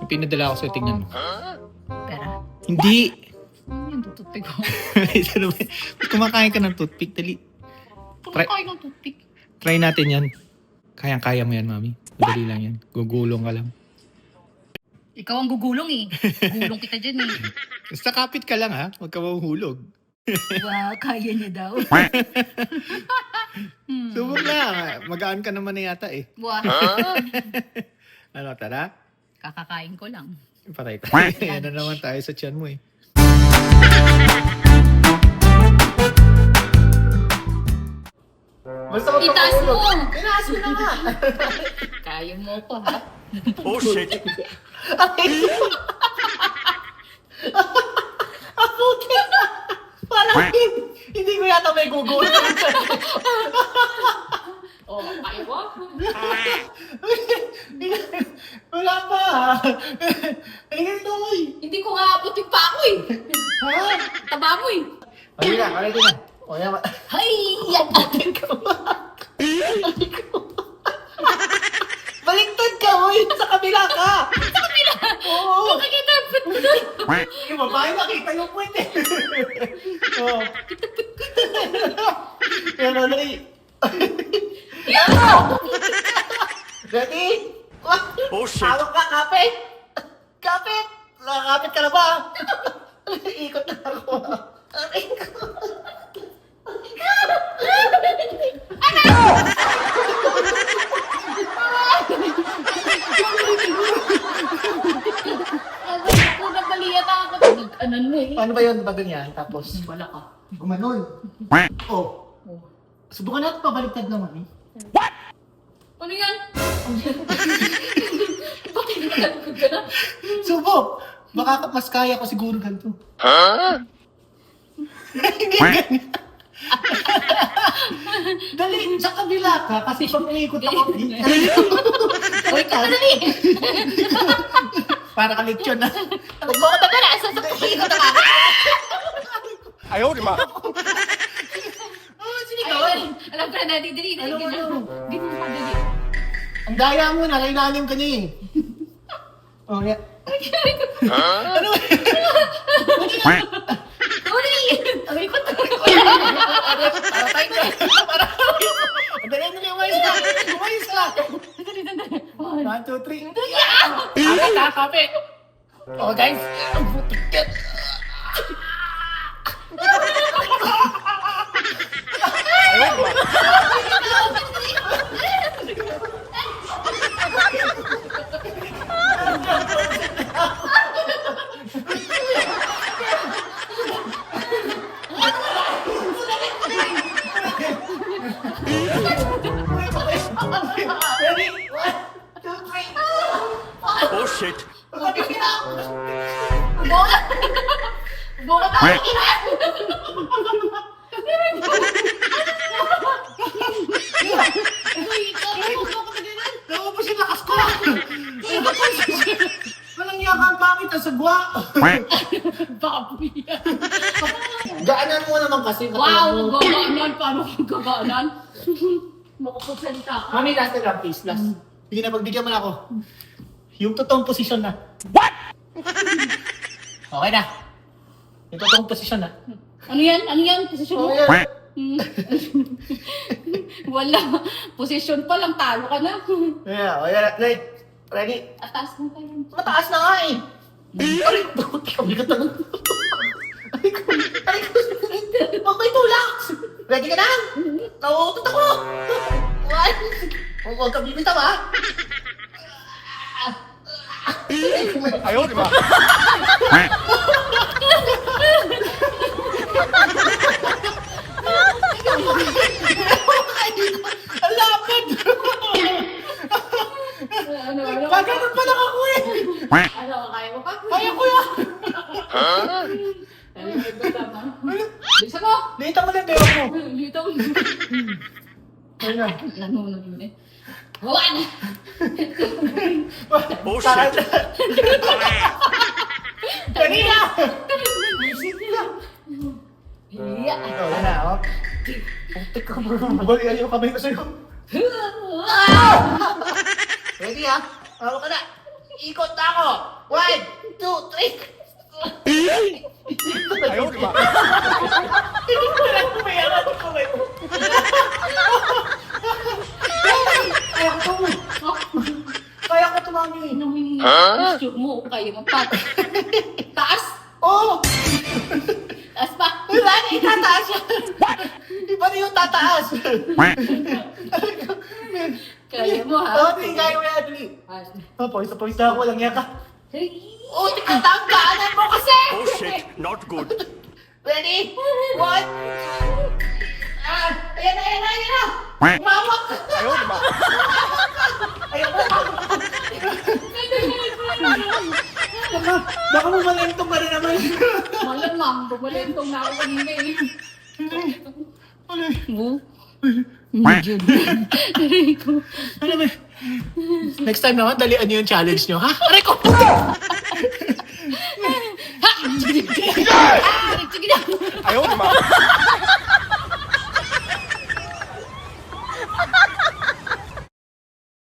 Pinadala ako sa'yo, tingnan mo. Pera. Hindi! Ano yung tutupik ko? Kumakain ka ng toothpick, dali. Kumakain ng toothpick. Try natin yan. Kayang-kaya mo yan, mami. Madali lang yan. Gugulong ka lang. Ikaw ang gugulong eh. Gulong kita dyan eh. Basta kapit ka lang ha. Huwag ka mahuhulog. Wow, kaya niya daw. Subok lang. Magaan ka naman na yata eh. Wow. Ano, tara? Kakakain ko lang. Patay tayo. Yan na naman tayo sa tiyan mo eh. Basta huwag ka Itaas mo! mahulog. Itaas mo na nga. Kaya mo ko ha. Oh shit. Parang hindi ko yata may gugulong. Oh, kaya mo? Wala pa. Halika dito mo eh. Hindi ko nga putik pa ako eh. Ha? Taba mo eh. Halika na, halika na. O yan. Hay! Yan! Baliktad ka, oy! Sa kabila ka! Sa kabila! Oo! Makikita yung put mo doon. Yung babae nakita yung puwet eh. Oo. Yan, dali. Ready? Oh shit. Hawak ka, kapit! Kapit! Nakakapit ka na ba? Ikot na ako. Aray ko. Ako nagbaliyat ako. Nag-anan mo eh. Paano ba yun? Ba ganyan? Tapos, Wala ka. gumanon. Oh. Oh. Subukan natin pabaliktad naman eh. Ano yan? Bakit nagkakagod ka na? Subok! Baka mas kaya ko siguro ganito. Huh? Hindi ganyan. Dali, sa kabila ka kasi pag umiikot ako. Uy, ka dali! Para ka lechon na. Huwag mo ko tagala! Sasabihin ko na ka! Ayaw, di ba? Oh, sige Ay, alam ko na dali, dali, dali. Ano, ano? Ganyan ka, dali. Ang daya mo, nalailalim ka niya eh. Oh, yeah. Ano? Uli! Aray ko talaga. Para tayo na. Para tayo. Dali, dali, umayos ka. Umayos ka. Dali, dali. 1, 2, 3. Kapit ha, kapit. Oh, guys. Ang butik yan. Ayaw, di ba? Ready? 1, 2, 3. Oh shit. Bola! Bola tayo! Naubos yung lakas ko. Walang yakang bakit ang sagwa. Baboy yan. Gaanan mo naman kasi. Wow! Gagaanan! Paano kung gagaanan? Makapagsalita ka. Mami, last na lang, please. Last. Sige na, pagbigyan mo na ako. Yung totoong posisyon na. Okay na. Yung totoong posisyon na. Ano yan? Ano yan? Posisyon mo? Okay yan. Wala. Posisyon pa lang, talo ka na. Yeah, okay na. Ready? Atas mo tayo. Mataas na nga eh. Aray ko, kabigat na. Aray ko. Huwag may tulak. Ready ka na? Nauutot ako. Huwag ka bibitaw ha. Ayaw, di ba? Ang lapad. Ano? Gaganon pa lang ako eh. Ano? Kaya mo pa? Kaya ko yan. Ano? Bisa mo? Lita mo lang dewa mo. Dito. Ayun na. Nanunod yun eh. One! Oh shit. Dali na. Iya. Ikaw na, oh. Putik ka bro. Balikan yung kamay ko sa'yo. Ready ha? Hawak ka na. Ikot na ako. 1, 2, 3. Ayaw, di ba? Hindi ko lang kumayaran ko eh. Kaya ko tumami. Inumin mo. Gusto mo, kaya mo pa. Taas! Oo! Taas pa! Wala na itataas yan. Iba na yung tataas. Kaya mo ha? Oo, hindi kaya mo yan. Dali. Oh, pawis na ako. Walang yaka. Oh, tikatangganan mo kasi! Oh shit, not good. Ready? 1. Ayan na. Umawak! Ayaw, di ba? Ayaw mo. Baka mo malentong ka rin naman. Malamang, bumalentong na ako kanina eh. Ano? Mo? Medyo. Aray ko. Ano ba? Next time naman, dalian niyo yung challenge niyo, ha? Aray ko! Ha! Sige na! Ayaw, di ba?